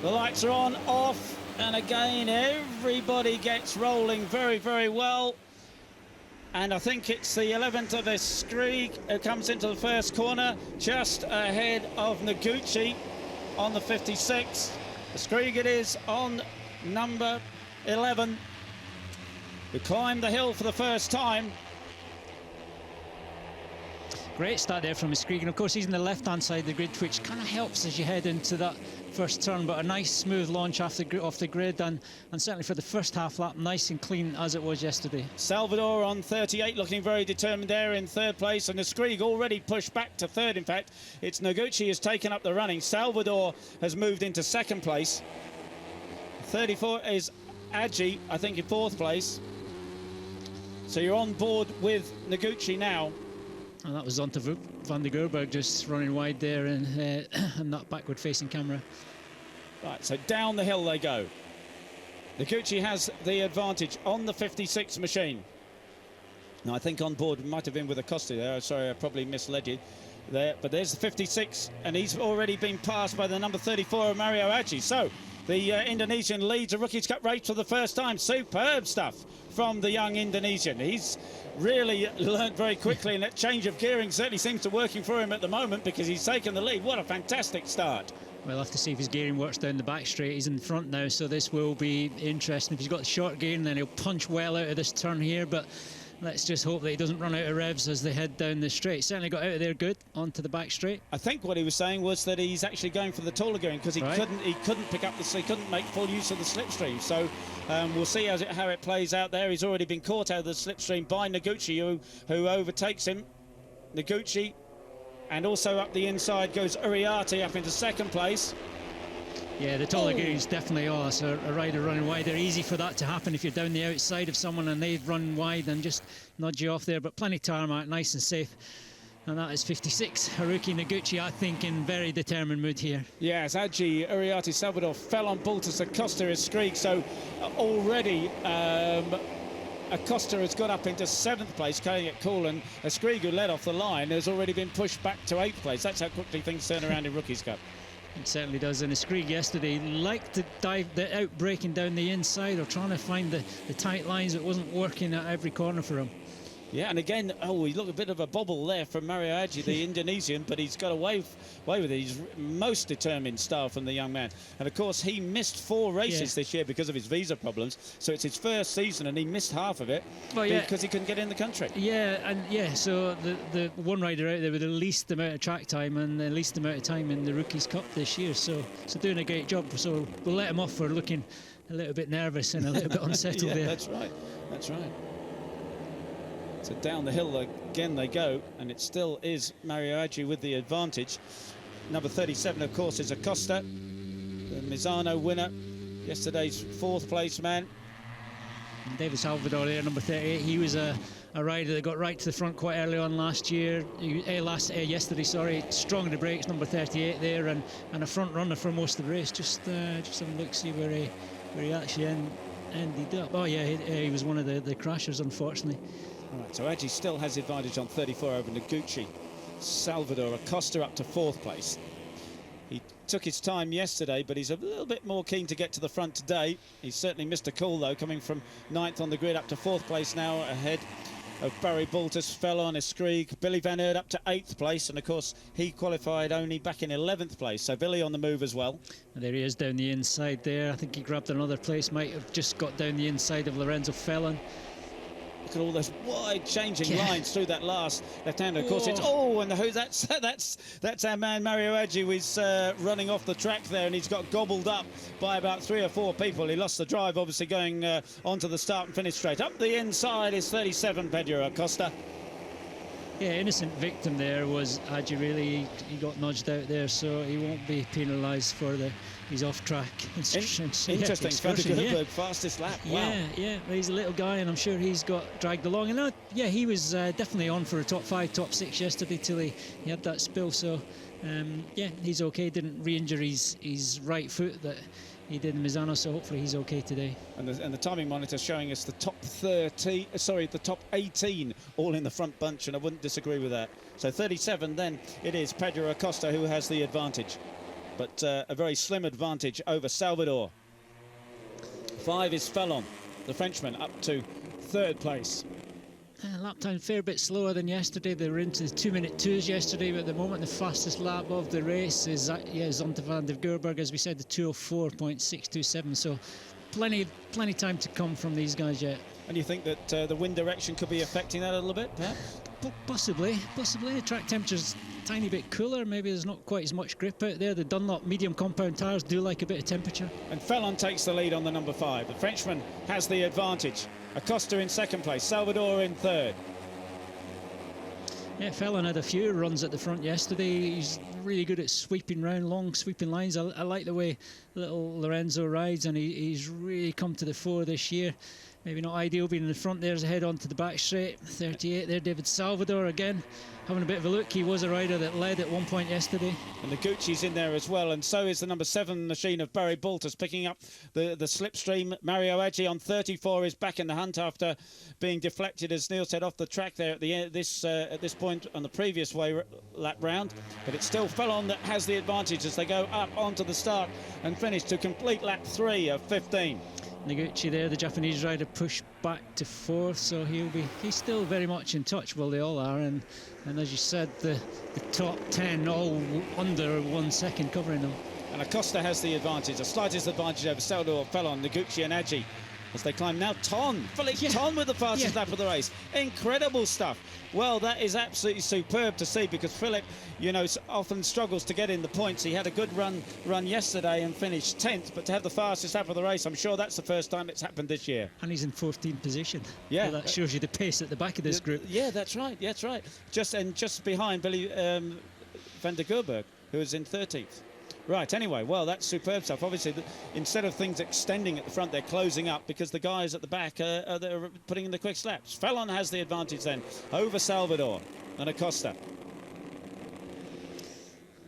The lights are on, off, and again everybody gets rolling very, very well. And I think it's the 11th of Skrieg who comes into the first corner, just ahead of Noguchi on the 56. Skrieg it is on number 11, who climbed the hill for the first time. Great start there from Skrieg, and of course he's on the left-hand side of the grid, which kind of helps as you head into that first turn, but a nice smooth launch off the grid, and certainly for the first half lap, nice and clean as it was yesterday. Salvador on 38, looking very determined there in third place, and the Skrieg already pushed back to third. In fact, it's Noguchi has taken up the running. Salvador has moved into second place. 34 is Agi, I think, in fourth place. So you're on board with Noguchi now. And that was onto Van de Gerberg just running wide there and that backward-facing camera. Right, so down the hill they go. Noguchi has the advantage on the 56 machine. Now, I think on board might have been with Acosta there. Sorry, I probably misled you there. But there's the 56, and he's already been passed by the number 34 of Mario Agi. So the Indonesian leads a Rookies Cup race for the first time. Superb stuff from the young Indonesian. He's really learnt very quickly, and that change of gearing certainly seems to be working for him at the moment, because he's taken the lead. What a fantastic start. We'll have to see if his gearing works down the back straight. He's in front now, so this will be interesting. If he's got the short gearing, then he'll punch well out of this turn here, but let's just hope that he doesn't run out of revs as they head down the straight. Certainly got out of there good onto the back straight. I think what he was saying was that he's actually going for the taller gearing, because he couldn't pick up he couldn't make full use of the slipstream. So we'll see how it plays out there. He's already been caught out of the slipstream by Noguchi, who overtakes him. Noguchi, and also up the inside goes Uriarte up into second place. Yeah, the taller gear is definitely a rider running wide. They're easy for that to happen if you're down the outside of someone and they run wide and just nudge you off there. But plenty tarmac, nice and safe. And that is 56. Haruki Noguchi, I think, in very determined mood here. Yes, Agi, Uriarte, Salvador fell on Baltus. Acosta is Skrieg. So already Acosta has got up into 7th place, carrying it cool, and Skrieg, who led off the line, has already been pushed back to 8th place. That's how quickly things turn around in Rookies Cup. It certainly does. And Skrieg yesterday liked to dive out, breaking down the inside or trying to find the tight lines. It wasn't working at every corner for him. Yeah, and again, he looked a bit of a bobble there from Mario Agi, the Indonesian, but he's got away with it. He's most determined style from the young man. And of course, he missed 4 races this year because of his visa problems. So it's his first season, and he missed half of it because he couldn't get in the country. Yeah, so the one rider out there with the least amount of track time and the least amount of time in the Rookies Cup this year. So doing a great job. So we'll let him off for looking a little bit nervous and a little bit unsettled there. That's right. That's right. So down the hill again they go, and it still is Mario Agi with the advantage. Number 37, of course, is Acosta, the Misano winner, yesterday's 4th place man. And David Salvador there, number 38. He was a rider that got right to the front quite early on yesterday. Strong in the brakes, number 38 there, and a front runner for most of the race. Just have a look, see where he actually ended up. Oh yeah, he was one of the crashers, unfortunately. All right, so Agi still has the advantage on 34 over Noguchi. Salvador Acosta up to 4th place. He took his time yesterday, but he's a little bit more keen to get to the front today. He's certainly missed a call, though, coming from 9th on the grid up to 4th place now, ahead of Barry Baltus, fell on Skrieg. Billy Van Aert up to 8th place, and of course he qualified only back in 11th place, so Billy on the move as well. And there he is down the inside there. I think he grabbed another place, might have just got down the inside of Lorenzo Fellon. Look at all those wide changing lines through that last left-hander. Of course, it's and that's our man Mario Agi, who is running off the track there, and he's got gobbled up by about 3 or 4 people. He lost the drive, obviously going onto the start and finish straight. Up the inside is 37, Pedro Acosta. Yeah, innocent victim there was Agi, really. He got nudged out there, so he won't be penalised for his off-track instructions. Interesting, fastest lap. Wow. Yeah, he's a little guy, and I'm sure he's got dragged along. And he was definitely on for a top 5, top 6 yesterday till he had that spill. So, he's okay. Didn't re-injure his right foot that he did in Misano, so hopefully he's okay today. And the timing monitor showing us the top 18 all in the front bunch, and I wouldn't disagree with that. So 37 then it is Pedro Acosta who has the advantage. but a very slim advantage over Salvador. 5 is Fellon, the Frenchman, up to 3rd place. Lap time fair bit slower than yesterday. They were into the 2-minute 2s yesterday, but at the moment the fastest lap of the race is Zonta van der Gerberg, as we said, the 2:04.627. So plenty time to come from these guys yet. And you think that the wind direction could be affecting that a little bit, perhaps? Possibly. The track temperature's a tiny bit cooler. Maybe there's not quite as much grip out there. The Dunlop medium compound tyres do like a bit of temperature. And Fellon takes the lead on the number 5. The Frenchman has the advantage. Acosta in 2nd place, Salvador in 3rd. Yeah, Fellon had a few runs at the front yesterday. He's really good at sweeping round, long sweeping lines. I like the way little Lorenzo rides, and he's really come to the fore this year. Maybe not ideal being in the front there as a head on to the back straight. 38 there, David Salvador again having a bit of a look. He was a rider that led at one point yesterday. And the Gucci's in there as well, and so is the number 7 machine of Barry Baltus picking up the slipstream. Mario Aggi on 34 is back in the hunt after being deflected, as Neil said, off the track there at the end, at this point on the previous lap round. But it's still Fellon that has the advantage as they go up onto the start and finish to complete lap 3 of 15. Noguchi there, the Japanese rider, pushed back to 4th, so he's still very much in touch. Well, they all are, and as you said, the top 10 all under 1 second covering them. And Acosta has the advantage, the slightest advantage over Salvador, Fellon, Noguchi and Aggi as they climb. Now Philippe Ton with the fastest lap of the race. Incredible stuff. Well, that is absolutely superb to see, because Philippe, you know, often struggles to get in the points. He had a good run yesterday and finished 10th, but to have the fastest lap of the race, I'm sure that's the first time it's happened this year. And he's in 14th position. Yeah. So that shows you the pace at the back of this group. Yeah, that's right. That's right. Just behind Billy van der Gerberg, who is in 13th. Right, anyway, well, that's superb stuff. Obviously, instead of things extending at the front, they're closing up because the guys at the back are putting in the quick slaps. Fellon has the advantage then over Salvador and Acosta.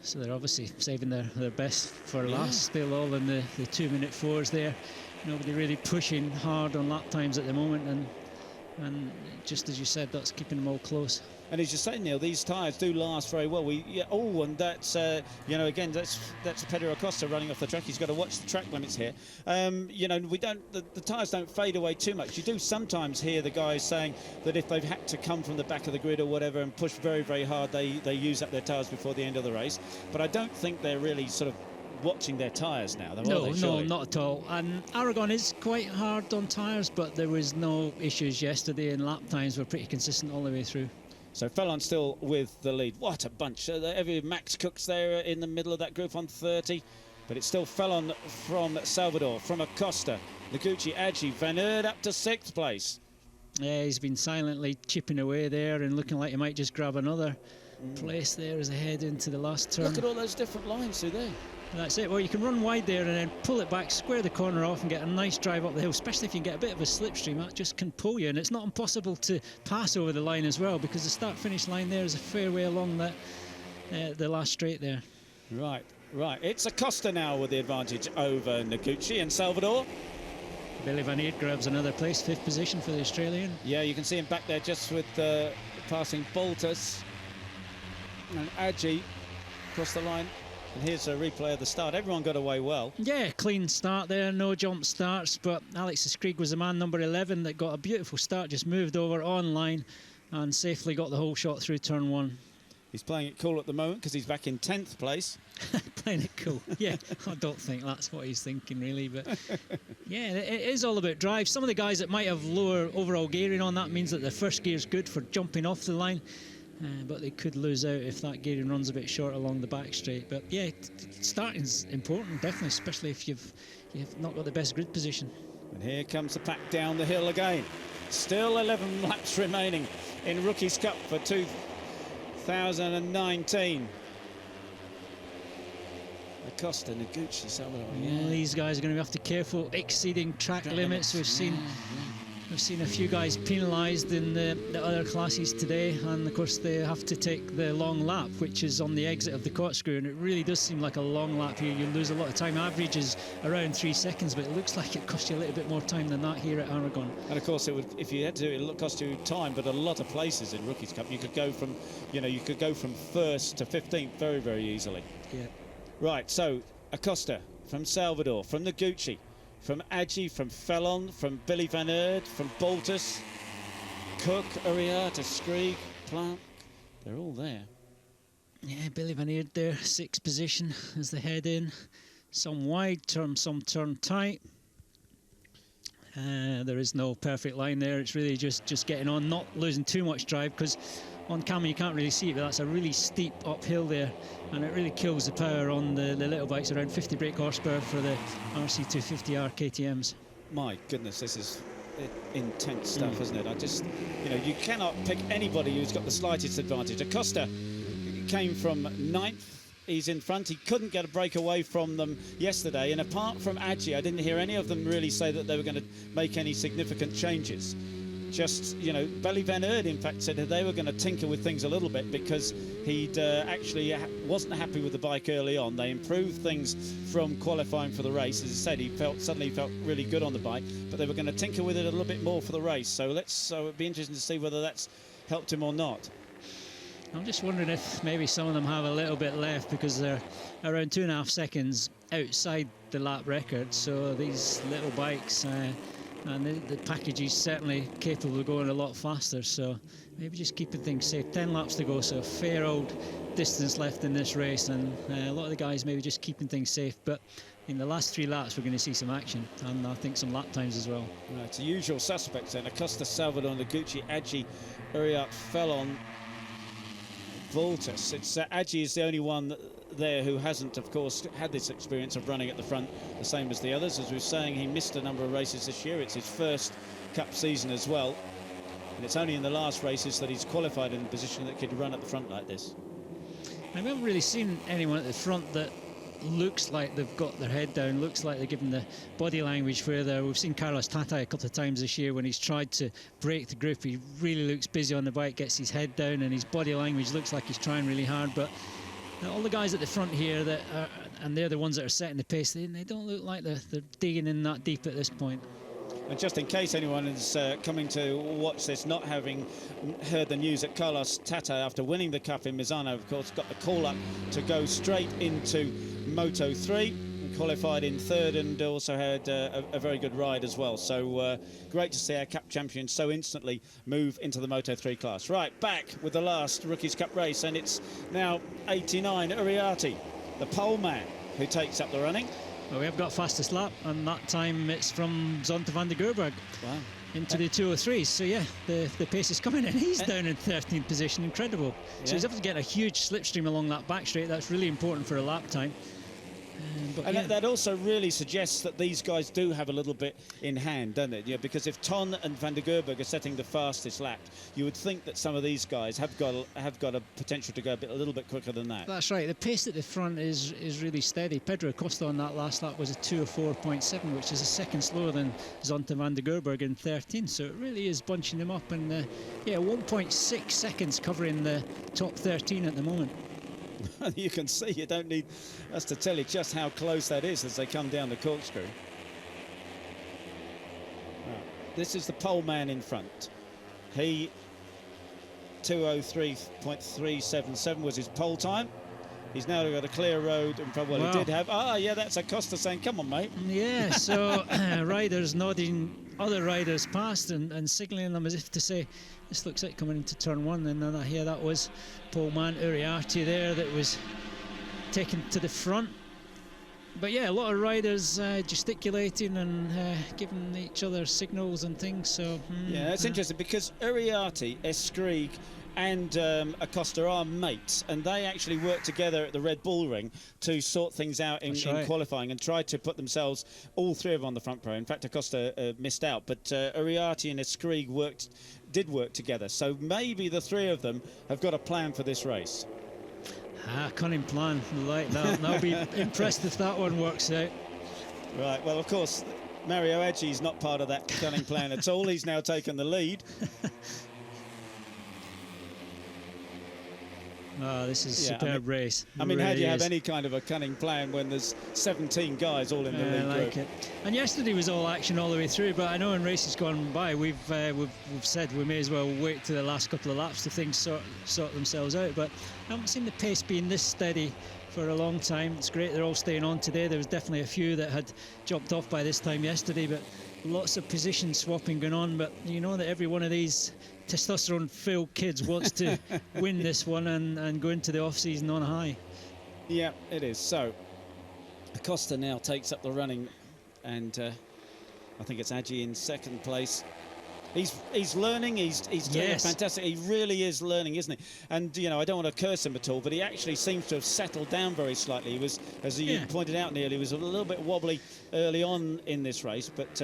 So they're obviously saving their best for last, still all in the 2-minute 4s there. Nobody really pushing hard on lap times at the moment, and just as you said, that's keeping them all close. And as you say, Neil, these tyres do last very well. And that's you know, again, that's Pedro Acosta running off the track. He's got to watch the track limits here. You know, the tyres don't fade away too much. You do sometimes hear the guys saying that if they've had to come from the back of the grid or whatever and push very, very hard, they use up their tyres before the end of the race. But I don't think they're really sort of watching their tyres now. No, not at all. And Aragon is quite hard on tyres, but there was no issues yesterday, and lap times were pretty consistent all the way through. So Fellon still with the lead. What a bunch. Every Max Cook's there in the middle of that group on 30. But it's still Fellon from Salvador, from Acosta, Noguchi, Aggi, Van Aert up to 6th place. Yeah, he's been silently chipping away there and looking like he might just grab another place there as they head into the last turn. Look at all those different lines through there. That's it. Well, you can run wide there and then pull it back, square the corner off and get a nice drive up the hill, especially if you can get a bit of a slipstream. That just can pull you, and it's not impossible to pass over the line as well, because the start-finish line there is a fair way along the last straight there. Right. It's Acosta now with the advantage over Noguchi and Salvador. Billy Van Aert grabs another place, 5th position for the Australian. Yeah, you can see him back there just with passing Baltus and Aggi across the line. And here's a replay of the start. Everyone got away well. Yeah, clean start there, no jump starts, but Alex Skrieg was the man, number 11, that got a beautiful start, just moved over on line and safely got the whole shot through turn 1. He's playing it cool at the moment because he's back in 10th place. Playing it cool. Yeah, I don't think that's what he's thinking, really. But yeah, it is all about drive. Some of the guys that might have lower overall gearing on, that means that the first gear is good for jumping off the line. But they could lose out if that gearing runs a bit short along the back straight. But yeah, starting's important, definitely, especially if you've not got the best grid position. And here comes the pack down the hill again. Still 11 laps remaining in Rookies Cup for 2019. Acosta, Noguchi, Salvador. Yeah, these guys are going to have to be careful exceeding track limits. We've seen a few guys penalised in the other classes today, and of course they have to take the long lap, which is on the exit of the corkscrew, and it really does seem like a long lap here. You lose a lot of time. Average is around 3 seconds, but it looks like it costs you a little bit more time than that here at Aragon. And of course, it would, if you had to do it, it would cost you time, but a lot of places in Rookies Cup you could go from 1st to 15th very, very easily. Yeah. Right, so Acosta from Salvador, from the Gucci, from Adji, from Fellon, from Billy Van Eerd, from Baltus, Cook, Uriarte, Skrieg, Planck. They're all there. Yeah, Billy Van Eerd there, 6th position as they head in. Some wide, some turn tight. There is no perfect line there. It's really just getting on, not losing too much drive, because on camera you can't really see it, but that's a really steep uphill there, and it really kills the power on the little bikes. Around 50 brake horsepower for the RC250R KTMs. My goodness, this is intense stuff, isn't it? I just, you cannot pick anybody who's got the slightest advantage. Acosta came from 9th. He's in front. He couldn't get a break away from them yesterday. And apart from Adji, I didn't hear any of them really say that they were going to make any significant changes. Just, Billy Van Eerd, in fact, said that they were going to tinker with things a little bit because he'd actually wasn't happy with the bike early on. They improved things from qualifying for the race. As I said, he suddenly felt really good on the bike, but they were going to tinker with it a little bit more for the race. So it'd be interesting to see whether that's helped him or not. I'm just wondering if maybe some of them have a little bit left, because they're around 2.5 seconds outside the lap record. So these little bikes, and the package is certainly capable of going a lot faster. So maybe just keeping things safe. 10 laps to go, so a fair old distance left in this race, and a lot of the guys maybe just keeping things safe. But in the last 3 laps, we're going to see some action, and I think some lap times as well. Right, it's the usual suspects then. Acosta, Salvador, Noguchi, Adji, Uriarte, Fellon, Baltus. Adji is the only one there who hasn't, of course, had this experience of running at the front, the same as the others. As we were saying, he missed a number of races this year. It's his first Cup season as well, and it's only in the last races that he's qualified in a position that could run at the front like this. I haven't really seen anyone at the front that looks like they've got their head down, looks like they're giving the body language where we've seen Carlos Tatai a couple of times this year when he's tried to break the grip. He really looks busy on the bike, gets his head down, and his body language looks like he's trying really hard. But all the guys at the front here, and they're the ones that are setting the pace, they don't look like they're digging in that deep at this point. And just in case anyone is coming to watch this, not having heard the news, that Carlos Tata, after winning the Cup in Misano, of course, got the call up to go straight into Moto 3, qualified in 3rd, and also had a very good ride as well. So great to see our Cup champion so instantly move into the Moto 3 class. Right, back with the last Rookies Cup race, and it's now 89, Uriarte, the pole man, who takes up the running. Well, we have got fastest lap, and that time it's from Zonta van der Gerberg. Wow. Into the 203s. So yeah, the pace is coming in. He's down in 13th position. Incredible. Yeah. So he's able to get a huge slipstream along that back straight. That's really important for a lap time. And yeah, that also really suggests that these guys do have a little bit in hand, doesn't it? Yeah, because if Ton and Van der Gerberg are setting the fastest lap, you would think that some of these guys have got a potential to go a little bit quicker than that. That's right. The pace at the front is really steady. Pedro Acosta on that last lap was a 2:04.7, which is a second slower than Zonta van der Gerberg in 13. So it really is bunching them up, and 1.6 seconds covering the top 13 at the moment. You can see, you don't need us to tell you just how close that is as they come down the corkscrew. Right. This is the pole man in front. He 2:03.377 was his pole time. He's now got a clear road in front. Well, wow. He did have. That's Acosta saying, "Come on, mate." Yeah. So riders nodding other riders past and signalling them as if to say, "This looks like coming into turn 1." And then I hear that was pole man Uriarte there that was taken to the front. But yeah, a lot of riders gesticulating and giving each other signals and things. So yeah, it's interesting because Uriarte, Skrieg, and Acosta are mates, and they actually work together at the Red Bull Ring to sort things out in qualifying and try to put themselves, all three of them, on the front row. In fact, Acosta missed out, but Uriarte and Skrieg did work together. So maybe the three of them have got a plan for this race. Cunning plan. Like that. I'll be impressed if that one works out. Right. Well, of course, Mario Adji is not part of that cunning plan at all. He's now taken the lead. This is a superb race. I mean, how do you have any kind of a cunning plan when there's 17 guys all in the lead group? It. And yesterday was all action all the way through, but I know in races gone by we've said we may as well wait to the last couple of laps to things sort themselves out. But I haven't seen the pace being this steady for a long time. It's great they're all staying on today. There was definitely a few that had jumped off by this time yesterday, but lots of position swapping going on. But you know that every one of these testosterone-filled kids wants to win this one and go into the off-season on a high. Yeah, it is. So Acosta now takes up the running, and I think it's Agi in second place. He's learning. He's doing Yes. fantastic. He really is learning, isn't he? And you know, I don't want to curse him at all, but he actually seems to have settled down very slightly. He was, as you pointed out, Neil, he was a little bit wobbly early on in this race, but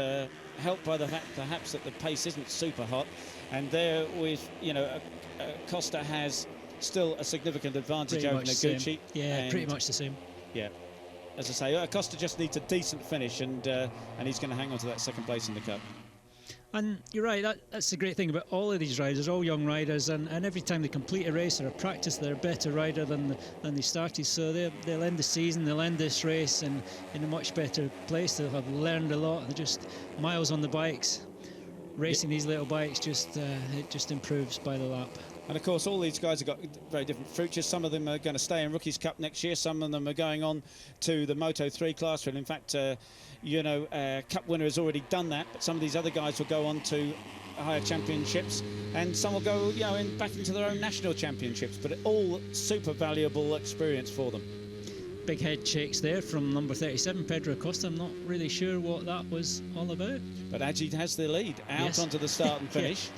helped by the fact perhaps that the pace isn't super hot. And there, with you know, Costa has still a significant advantage over Noguchi. Yeah, pretty much the same. Yeah. As I say, Acosta just needs a decent finish, and he's going to hang on to that second place in the Cup. And you're right, that's the great thing about all of these riders, all young riders, and every time they complete a race or a practice, they're a better rider than they started. So they'll end the season, they'll end this race in a much better place. They'll have learned a lot. They're just miles on the bikes. Racing these little bikes, it just improves by the lap. And of course, all these guys have got very different futures. Some of them are going to stay in Rookies Cup next year. Some of them are going on to the Moto 3 class. Well, in fact, Cup winner has already done that. But some of these other guys will go on to higher championships, and some will go, back into their own national championships. But all super valuable experience for them. Big head shakes there from number 37, Pedro Acosta. I'm not really sure what that was all about. But Agi has the lead out onto the start and finish.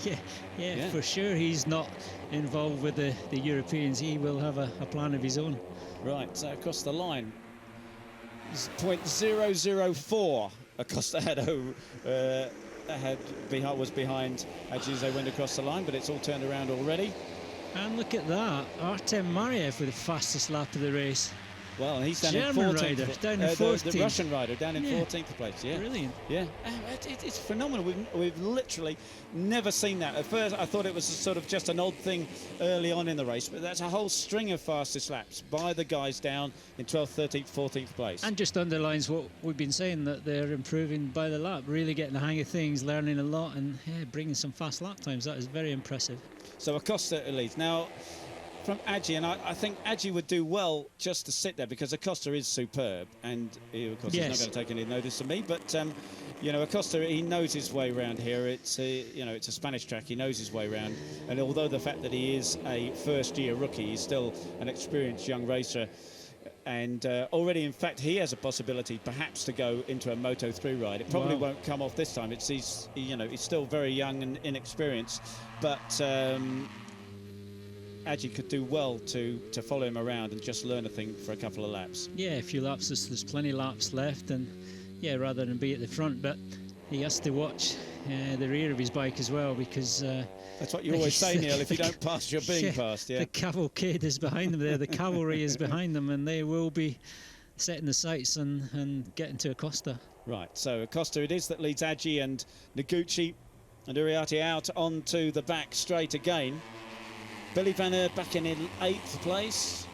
Yeah, for sure. He's not involved with the Europeans. He will have a plan of his own. Right, so across the line, it's .004. Acosta was behind Agi as they went across the line, but it's all turned around already. And look at that, Artem Mariev with the fastest lap of the race. Well, he's down German in 14th. rider, down in 14th. The Russian rider down in 14th place. Yeah, brilliant. Yeah, it's phenomenal. We've literally never seen that. At first, I thought it was sort of just an odd thing early on in the race, but that's a whole string of fastest laps by the guys down in 12th, 13th, 14th place. And just underlines what we've been saying, that they're improving by the lap, really getting the hang of things, learning a lot, and bringing some fast lap times. That is very impressive. So Acosta leads now. From Agi, and I think Agi would do well just to sit there, because Acosta is superb, and of course he's not going to take any notice of me, but Acosta, he knows his way around here. It's a Spanish track. He knows his way around, and although the fact that he is a first-year rookie, he's still an experienced young racer, and already, in fact, he has a possibility perhaps to go into a Moto 3 ride. It probably won't come off this time. He's still very young and inexperienced, but Agi could do well to follow him around and just learn a thing for a couple of laps. Yeah, a few laps. There's plenty of laps left, and rather than be at the front, but he has to watch the rear of his bike as well, because that's what you always say, Neil. If you don't pass, you're being passed. Yeah. The cavalcade is behind them there. The cavalry is behind them, and they will be setting the sights and getting to Acosta. Right. So Acosta it is that leads Agi and Noguchi, and Uriarte out onto the back straight again. Billy Van Aert back in 8th place.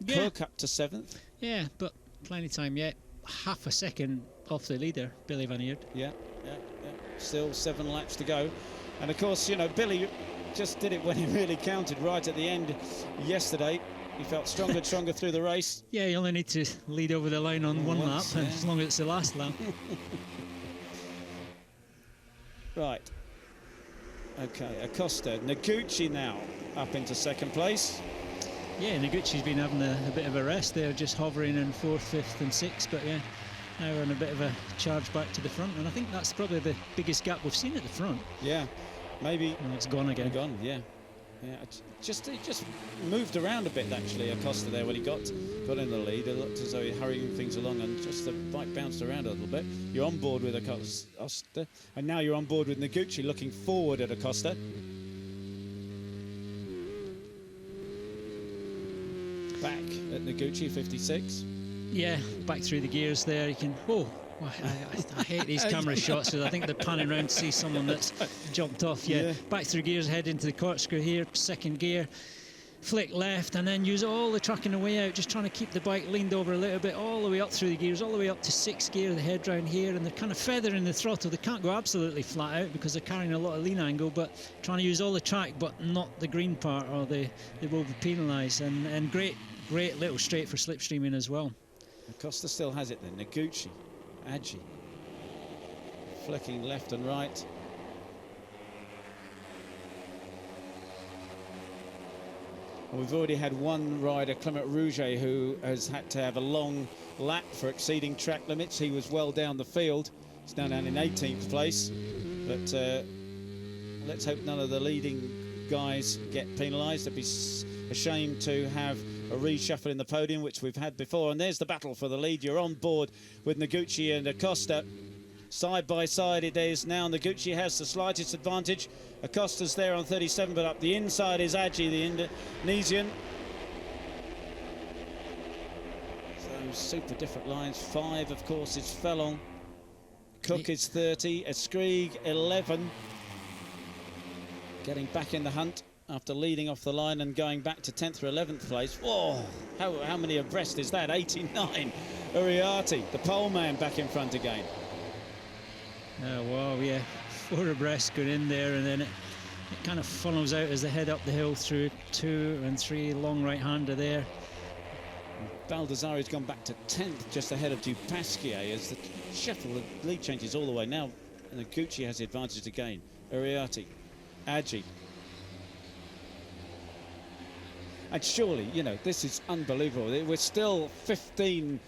Cook up to 7th. Yeah, but plenty of time yet. Half a second off the leader, Billy Van Aert. Yeah. Still 7 laps to go. And of course, Billy just did it when he really counted right at the end yesterday. He felt stronger through the race. Yeah, you only need to lead over the line on one lap, yeah. as long as it's the last lap. Right. Okay, Acosta. Noguchi now up into 2nd place. Yeah, Noguchi's been having a bit of a rest there, just hovering in 4th, 5th and 6th, but now we're on a bit of a charge back to the front, and I think that's probably the biggest gap we've seen at the front. Yeah, maybe. Oh, it's gone again. Gone, yeah. It just moved around a bit, actually, Acosta there when he got in the lead. It looked as though he was hurrying things along, and just the bike bounced around a little bit. You're on board with Acosta, and now you're on board with Noguchi, looking forward at Acosta. Back at Noguchi, 56. Yeah, back through the gears there. You can. I hate these camera shots, because I think they're panning around to see someone that's jumped off. Yeah, back through gears, head into the corkscrew here, 2nd gear, flick left, and then use all the track on the way out, just trying to keep the bike leaned over a little bit, all the way up through the gears, all the way up to 6th gear, the head round here, and they're kind of feathering the throttle. They can't go absolutely flat out because they're carrying a lot of lean angle, but trying to use all the track, but not the green part, or they will be penalised. And great great little straight for slipstreaming as well. Acosta still has it then. Noguchi, Adji, flicking left and right. And we've already had one rider, Clement Rouget, who has had to have a long lap for exceeding track limits. He was well down the field. He's now down in 18th place. But let's hope none of the leading guys get penalised. It'd be a shame to have a reshuffle in the podium, which we've had before. And there's the battle for the lead. You're on board with Noguchi and Acosta. Side by side it is now. Noguchi has the slightest advantage. Acosta's there on 37, but up the inside is Adji, the Indonesian. So super different lines. 5, of course, is Fellon. Cook is 30. Eskrig, 11. Getting back in the hunt after leading off the line and going back to 10th or 11th place. Whoa, how many abreast is that? 89. Uriarte, the pole man, back in front again. Oh, wow, yeah. 4 abreast going in there, and then it kind of funnels out as they head up the hill through 2 and 3. Long right-hander there. Baldassari's gone back to 10th, just ahead of Dupasquier as the shuffle, the lead changes all the way. Now Noguchi has the advantage again. Uriarte, Adji. And surely, you know, this is unbelievable. We're still 15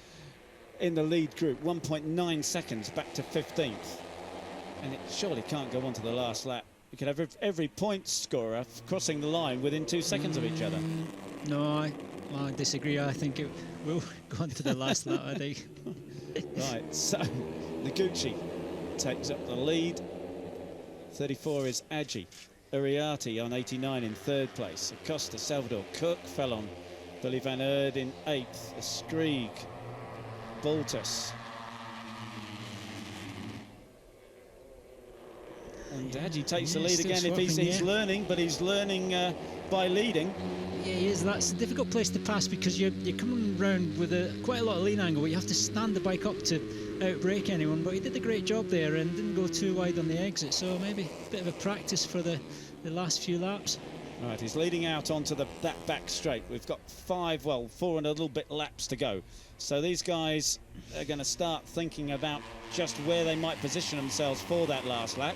in the lead group, 1.9 seconds back to 15th. And it surely can't go on to the last lap. You could have every point scorer crossing the line within 2 seconds of each other. No, I disagree. I think it will go on to the last lap, I think. Right, so Noguchi takes up the lead. 34 is Adji. Uriarte on 89 in 3rd place. Acosta, Salvador, Cook, Fellon, Billy Van Eerd in 8th. Eskrig, Baltus. And Adji takes the lead again. If he's learning, but he's learning by leading. Yeah, he is. That's a difficult place to pass because you're coming round with quite a lot of lean angle, but you have to stand the bike up to outbrake anyone. But he did a great job there and didn't go too wide on the exit, so maybe a bit of a practice for the last few laps. Right, he's leading out onto that back straight. We've got 4 and a little bit laps to go. So these guys are going to start thinking about just where they might position themselves for that last lap.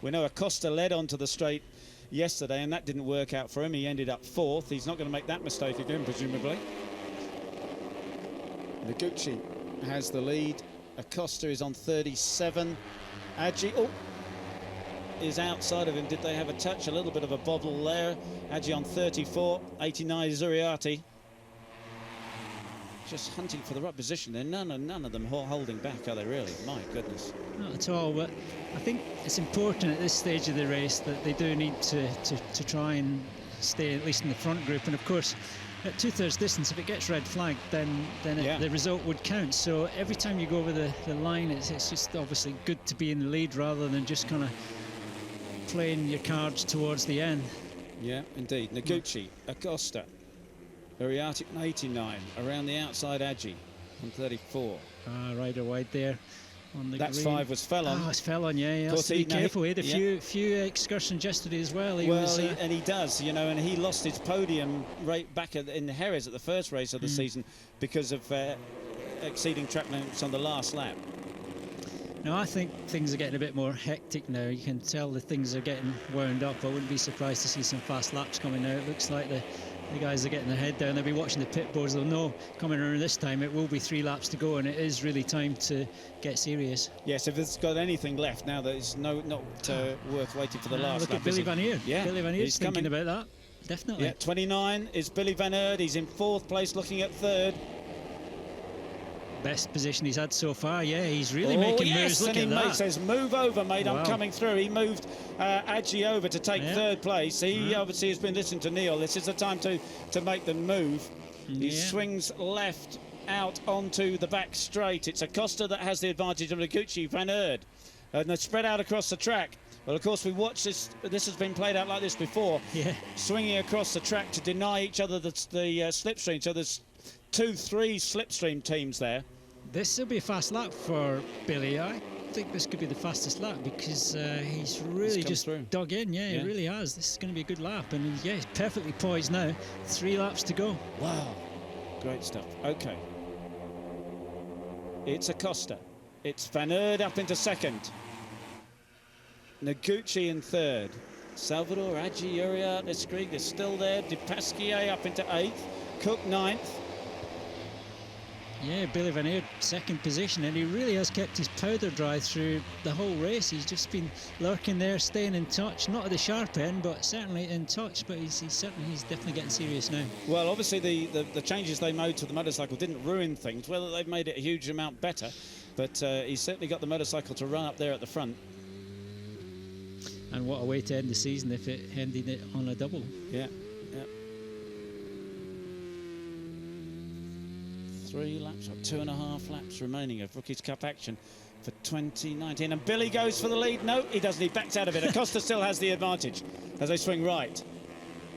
We know Acosta led onto the straight yesterday, and that didn't work out for him. He ended up 4th. He's not going to make that mistake again, presumably. Noguchi has the lead. Acosta is on 37. Adji is outside of him. Did they have a touch? A little bit of a bobble there. Adji on 34. 89 is Uriarte. Just hunting for the right position. They're none of them holding back, are they really? My goodness. Not at all, but I think it's important at this stage of the race that they do need to try and stay at least in the front group. And of course, at 2/3 distance, if it gets red flagged, then the result would count. So every time you go over the line, it's just obviously good to be in the lead rather than just kind of playing your cards towards the end. Yeah, indeed. Noguchi, Acosta, Uriarte on 89, around the outside Adji on 34. Rider wide there on the That's green. 5 was Fellon. Oh, it's Fellon, yeah. He has to be careful. He had a few excursions yesterday as well. And he does, you know, and he lost his podium right back in Jerez at the first race of the season because of exceeding track limits on the last lap. No, I think things are getting a bit more hectic now. You can tell that things are getting wound up. I wouldn't be surprised to see some fast laps coming now. It looks like the guys are getting their head down. They'll be watching the pit boards. They'll know coming around this time it will be 3 laps to go, and it is really time to get serious. Yes, if it's got anything left now that it's not worth waiting for the last look lap. Look at Billy Van Eerd. Yeah, Billy Van Eerd's thinking about that. Definitely. Yeah, 29 is Billy Van Eerd. He's in 4th place, looking at 3rd. Best position he's had so far. Yeah, he's really making moves. Look at that. He says, move over, mate. Wow. I'm coming through. He moved Adji over to take 3rd place. He obviously has been listening to Neil. This is the time to make the move. He swings left out onto the back straight. It's Acosta that has the advantage of Noguchi, Van Eerd. And they're spread out across the track. Well, of course, we watched this. This has been played out like this before. Yeah. Swinging across the track to deny each other the slipstream. So there's 2-3 slipstream teams there. This will be a fast lap for Billy. I think this could be the fastest lap because he's really just dug in. Yeah, he really has. This is going to be a good lap. And he's perfectly poised now. 3 laps to go. Wow. Great stuff. Okay. It's Acosta. It's Van Aert up into second. Noguchi in third. Salvador, Agi, Uriart, Escrig is still there. De Pasquier up into eighth. Cook ninth. Yeah, Billy Van Aert second position, and he really has kept his powder dry through the whole race. He's just been lurking there, staying in touch, not at the sharp end, but certainly in touch. But he's definitely getting serious now. Well, obviously the changes they made to the motorcycle didn't ruin things. Whether they've made it a huge amount better, but he's certainly got the motorcycle to run up there at the front. And what a way to end the season if it ended it on a double. Yeah, yeah. 3 laps or 2.5 laps remaining of Rookies Cup action for 2019. And Billy goes for the lead. No, he doesn't. He backs out of it. Acosta still has the advantage as they swing right.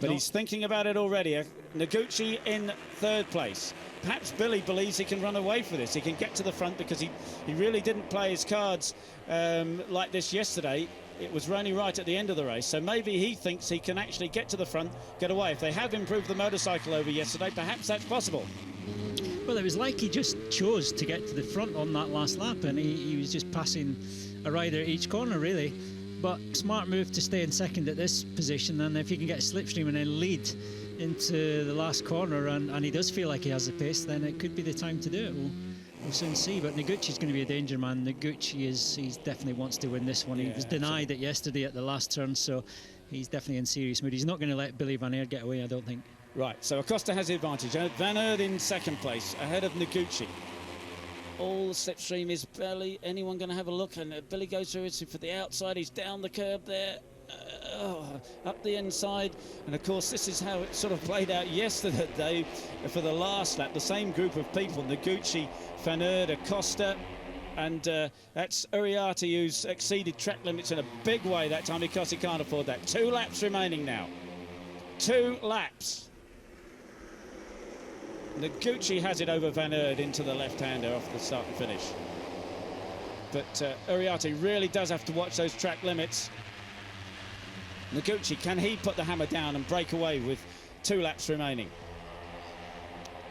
But he's thinking about it already. Noguchi in third place. Perhaps Billy believes he can run away for this. He can get to the front because he really didn't play his cards like this yesterday. It was running right at the end of the race. So maybe he thinks he can actually get to the front, get away. If they have improved the motorcycle over yesterday, perhaps that's possible. Well, it was like he just chose to get to the front on that last lap, and he was just passing a rider at each corner, really. But smart move to stay in second at this position, and if he can get a slipstream and then lead into the last corner, and he does feel like he has the pace, then it could be the time to do it. We'll soon see. But Noguchi's going to be a danger man. Noguchi he definitely wants to win this one. He was denied it yesterday at the last turn, so he's definitely in serious mood. He's not going to let Billy Van Aert get away, I don't think. Right, so Acosta has the advantage. Van Aert in second place, ahead of Noguchi. All the slipstream is barely anyone going to have a look, and Billy goes through it for the outside. He's down the curb there, up the inside, and of course this is how it sort of played out yesterday for the last lap. The same group of people: Noguchi, Van Aert, Acosta, and that's Uriarte, who's exceeded track limits in a big way that time because he can't afford that. 2 laps remaining now. 2 laps. Noguchi has it over Van Aert into the left-hander off the start and finish. But Uriarte really does have to watch those track limits. Noguchi, can he put the hammer down and break away with 2 laps remaining?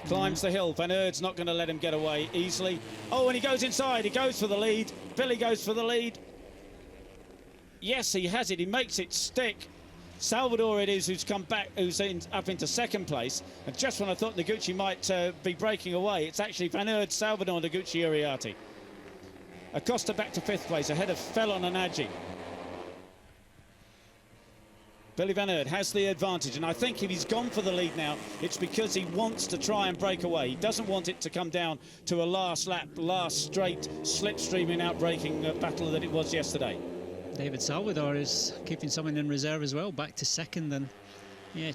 Climbs the hill. Van Aert's not going to let him get away easily. Oh, and he goes inside. He goes for the lead. Billy goes for the lead. Yes, he has it. He makes it stick. Salvador it is who's come back, who's up into second place. And just when I thought Noguchi might be breaking away, it's actually Van Aert, Salvador, Noguchi, Uriarte. Acosta back to 5th place, ahead of Fellon and Agi. Billy Van Aert has the advantage, and I think if he's gone for the lead now, it's because he wants to try and break away. He doesn't want it to come down to a last lap, last straight, slipstreaming, outbreaking battle that it was yesterday. David Salvador is keeping someone in reserve as well, back to second, and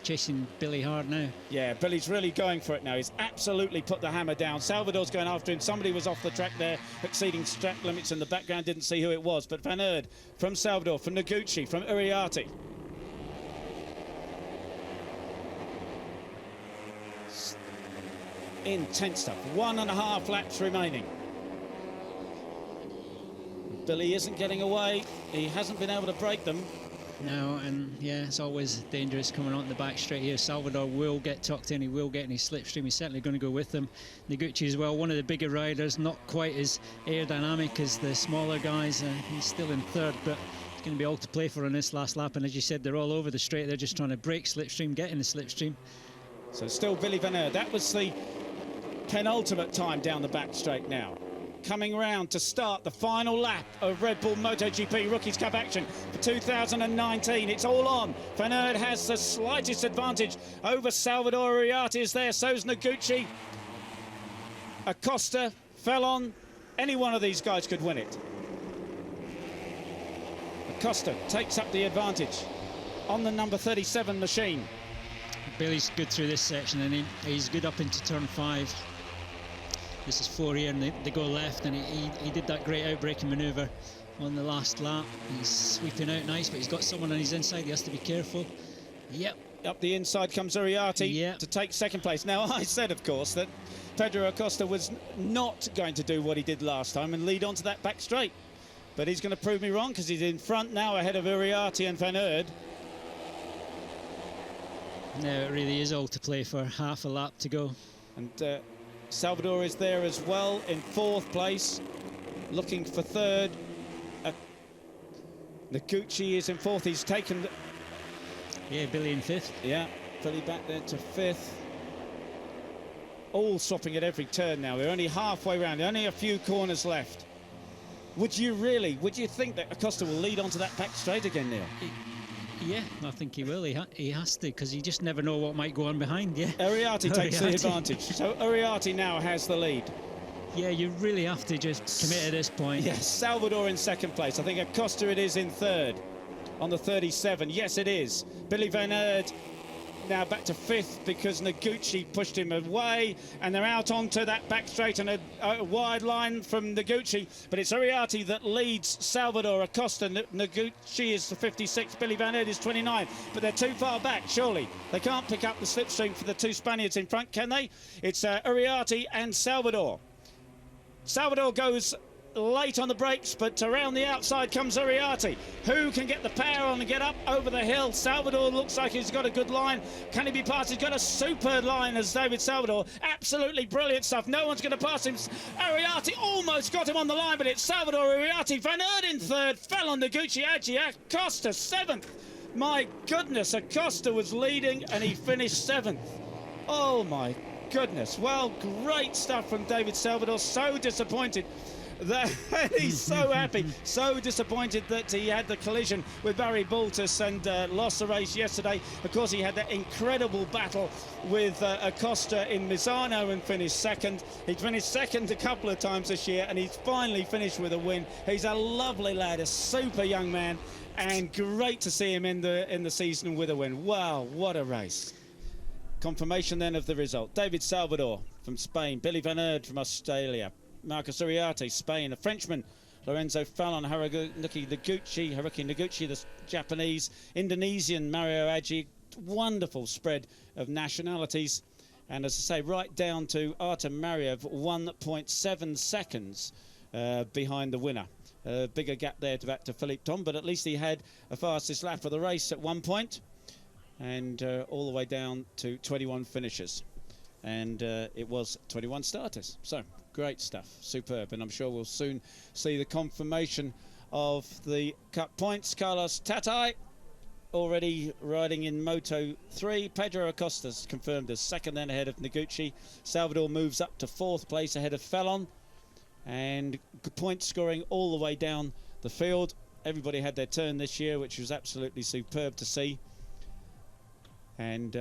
chasing Billy hard now. Yeah, Billy's really going for it now. He's absolutely put the hammer down. Salvador's going after him. Somebody was off the track there, exceeding track limits in the background, didn't see who it was. But Van Aert from Salvador, from Noguchi, from Uriarte. Intense stuff. 1.5 laps remaining. Billy isn't getting away. He hasn't been able to break them. No, and it's always dangerous coming on the back straight here. Salvador will get tucked in. He will get in his slipstream. He's certainly going to go with them. Noguchi as well, one of the bigger riders, not quite as aerodynamic as the smaller guys. He's still in third, but it's going to be all to play for on this last lap. And as you said, they're all over the straight. They're just trying to break slipstream, get in the slipstream. So still Billy Van Aert. That was the penultimate time down the back straight now. Coming round to start the final lap of Red Bull MotoGP Rookies Cup action for 2019. It's all on. Van Aert has the slightest advantage over Salvador. Uriarte is there, so's Noguchi. Acosta, Fellon, any one of these guys could win it. Acosta takes up the advantage on the number 37 machine. Billy's good through this section, and he's good up into turn 5. This is 4 here, and they go left, and he did that great outbreaking manoeuvre on the last lap. He's sweeping out nice, but he's got someone on his inside. He has to be careful. Yep. Up the inside comes Uriarte to take second place. Now, I said, of course, that Pedro Acosta was not going to do what he did last time and lead onto that back straight. But he's going to prove me wrong, because he's in front now ahead of Uriarte and Van Aert. No, it really is all to play for. Half a lap to go. And Salvador is there as well in 4th place, looking for 3rd. Noguchi is in 4th. He's taken... Yeah, Billy in 5th. Yeah, Billy back there to 5th. All swapping at every turn now. We're only halfway round, only a few corners left. Would you think that Acosta will lead onto that back straight again, Neil? Yeah, I think he will. He has to, because you just never know what might go on behind. Yeah, Ariati takes the advantage. So Ariati now has the lead. Yeah, you really have to just commit at this point. Yes, Salvador in 2nd place. I think Acosta it is in 3rd on the 37. Yes, it is. Billy Van Aert now back to 5th because Noguchi pushed him away, and they're out onto that back straight and a wide line from Noguchi, but it's Ariati that leads Salvador. Acosta, Noguchi is the 56th, Billy Van Aert is 29th, but they're too far back, surely. They can't pick up the slipstream for the 2 Spaniards in front, can they? It's Ariati and Salvador. Salvador goes late on the brakes, but around the outside comes Ariati. Who can get the power on and get up over the hill? Salvador looks like he's got a good line. Can he be passed? He's got a super line as David Salvador. Absolutely brilliant stuff. No one's going to pass him. Ariati almost got him on the line, but it's Salvador. Ariati. Van Aert in 3rd. Fell on Noguchi. Acosta 7th. My goodness, Acosta was leading and he finished 7th. Oh my goodness. Well, great stuff from David Salvador. So disappointed that he's so happy, so disappointed that he had the collision with Barry Baltus and lost the race yesterday. Of course, he had that incredible battle with Acosta in Misano and finished 2nd. He'd finished 2nd a couple of times this year, and he's finally finished with a win. He's a lovely lad, a super young man, and great to see him in the season with a win. Wow, what a race. Confirmation then of the result. David Salvador from Spain, Billy Van Aert from Australia, Marcus Ariati, Spain, a Frenchman, Lorenzo Fallon, Haruki Noguchi, the Japanese, Indonesian, Mario Aji. Wonderful spread of nationalities. And as I say, right down to Artem Mariev, 1.7 seconds behind the winner. Bigger gap there back to Philippe Thom, but at least he had a fastest lap of the race at one point. And all the way down to 21 finishers. And it was 21 starters. So great stuff, superb, and I'm sure we'll soon see the confirmation of the Cup points. Carlos Tatai already riding in Moto 3. Pedro Acosta's confirmed as 2nd, then ahead of Noguchi. Salvador moves up to 4th place ahead of Fallon, and point scoring all the way down the field. Everybody had their turn this year, which was absolutely superb to see. And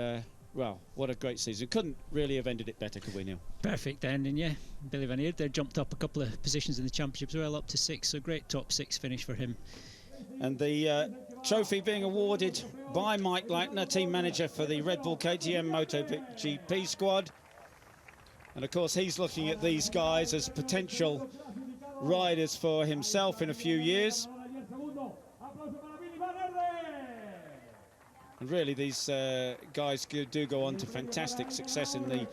well, what a great season. Couldn't really have ended it better, could we, Neil? Perfect ending, yeah. Billy Van Aert there jumped up a couple of positions in the championship as well, up to 6, so great top 6 finish for him. And the trophy being awarded by Mike Leitner, team manager for the Red Bull KTM MotoGP squad. And of course, he's looking at these guys as potential riders for himself in a few years. And really, these guys do go on to fantastic success in the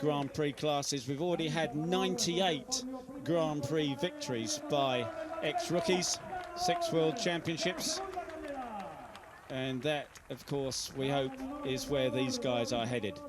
Grand Prix classes. We've already had 98 Grand Prix victories by ex-rookies, 6 World Championships. And that, of course, we hope is where these guys are headed.